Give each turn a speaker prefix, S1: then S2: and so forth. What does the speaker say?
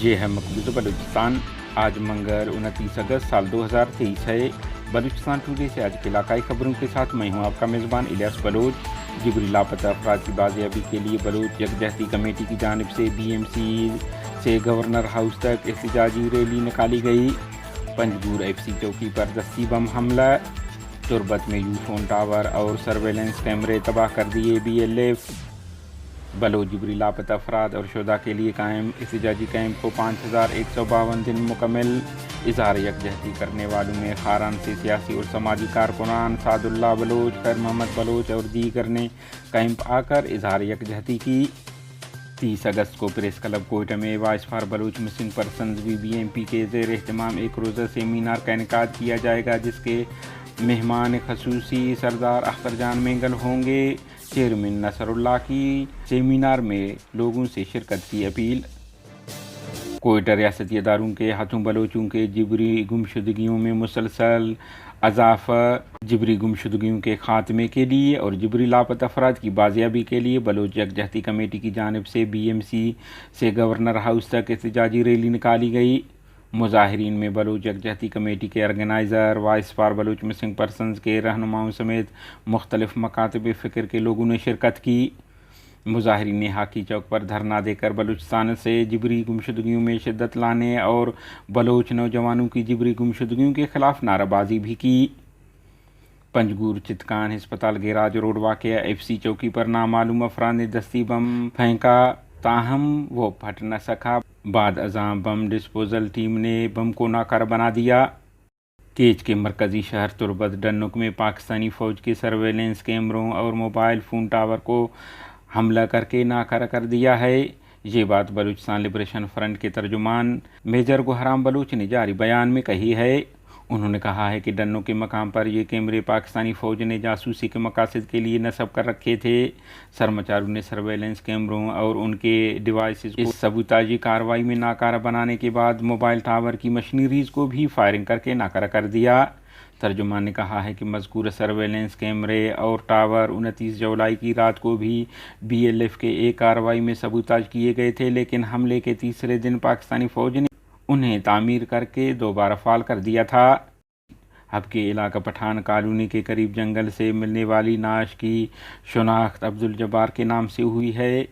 S1: ये है मकबूजा बलूचिस्तान। आज मंगल 29 अगस्त साल 2023 है। बलूचिस्तान टुडे से आज के इलाकाई खबरों के साथ मैं हूं आपका मेज़बान इलियास बलोच। जिबरी लापता अफराद की बाजियाबी के लिए बलूच यकजहती कमेटी की जानिब से BMC से गवर्नर हाउस तक एहतजाजी रैली निकाली गई। पंजगूर FC चौकी पर दस्ती बम हमला। तुरबत में यूफोन टावर और सर्वेलेंस कैमरे तबाह कर दिए BLF। बलोच जिबरी लापता अफराद और शुहदा के लिए कायम एहतजाजी कैंप को 5152 दिन मुकम्मल। इजहार यकजहती करने वालों में खारान से सियासी और समाजी कारकुनान सादुल्ला बलोच, खैर मोहम्मद बलोच और दीगर ने कैंप आकर इजहार यकजहती की। 30 अगस्त को प्रेस क्लब कोयटा में voice for Baloch missing persons BBMP के ज़ेर एहतमाम एक रोज़ा सेमिनार का इनेकाद किया जाएगा, जिसके मेहमान खसूसी सरदार अख्तर जान मेंगल होंगे। चेयरमैन नसरुल्लाह की सेमिनार में लोगों से शिरकत की अपील। कोयटा रियासती अदारों के हाथों बलोचों के जिबरी गुमशुदगियों में मुसलसल अजाफा। जिबरी गुमशुदगियों के खात्मे के लिए और जिबरी लापता अफराद की बाजियाबी के लिए बलोच यकजहती कमेटी की जानिब से BMC से गवर्नर हाउस तक एहतजाजी रैली निकाली गई। मुजाहिरीन में बलूच यकजहती कमेटी के organiser, voice for Baloch missing persons के रहनुमाओं समेत मुख्तलिफ मकातब फ़िक्र के लोगों ने शिरकत की। मुजाहिरीन ने हाकी चौक पर धरना देकर बलूचिस्तान से जिबरी गुमशुदगियों में शिद्दत लाने और बलोच नौजवानों की जिबरी गुमशुदगियों के खिलाफ नाराबाजी भी की। पंजगूर चितकान अस्पताल गैराज रोड वाक़या FC चौकी पर नामालूम अफराद ने दस्ती बम फेंका, ताहम वो फट न सका। बाद अज़ां बम डिस्पोजल टीम ने बम को नाकारा बना दिया। केच के मरकज़ी शहर तुरबत डन्नुक में पाकिस्तानी फ़ौज के सर्वेलेंस कैमरों और मोबाइल फ़ोन टावर को हमला करके नाकारा कर दिया है। ये बात बलूचिस्तान लिबरेशन फ्रंट के तर्जुमान मेजर गुहराम बलूच ने जारी बयान में कही है। उन्होंने कहा है कि डन्नों के मकाम पर ये कैमरे पाकिस्तानी फ़ौज ने जासूसी के मकासद के लिए नस्ब कर रखे थे। सरमचारों ने सर्वेलेंस कैमरों और उनके डिवाइसेस को सबूताजी कार्रवाई में नाकारा बनाने के बाद मोबाइल टावर की मशीनरीज़ को भी फायरिंग करके नाकारा कर दिया। तर्जुमान ने कहा है कि मज़कूर सर्वेलेंस कैमरे और टावर 29 जुलाई की रात को भी BLF के एक कार्रवाई में सबूताज किए गए थे, लेकिन हमले के तीसरे दिन पाकिस्तानी फ़ौज ने उन्हें तामीर करके दोबारा फाल कर दिया था। हबके इलाका पठान कॉलोनी के करीब जंगल से मिलने वाली नाश की शनाख्त अब्दुल जब्बार के नाम से हुई है।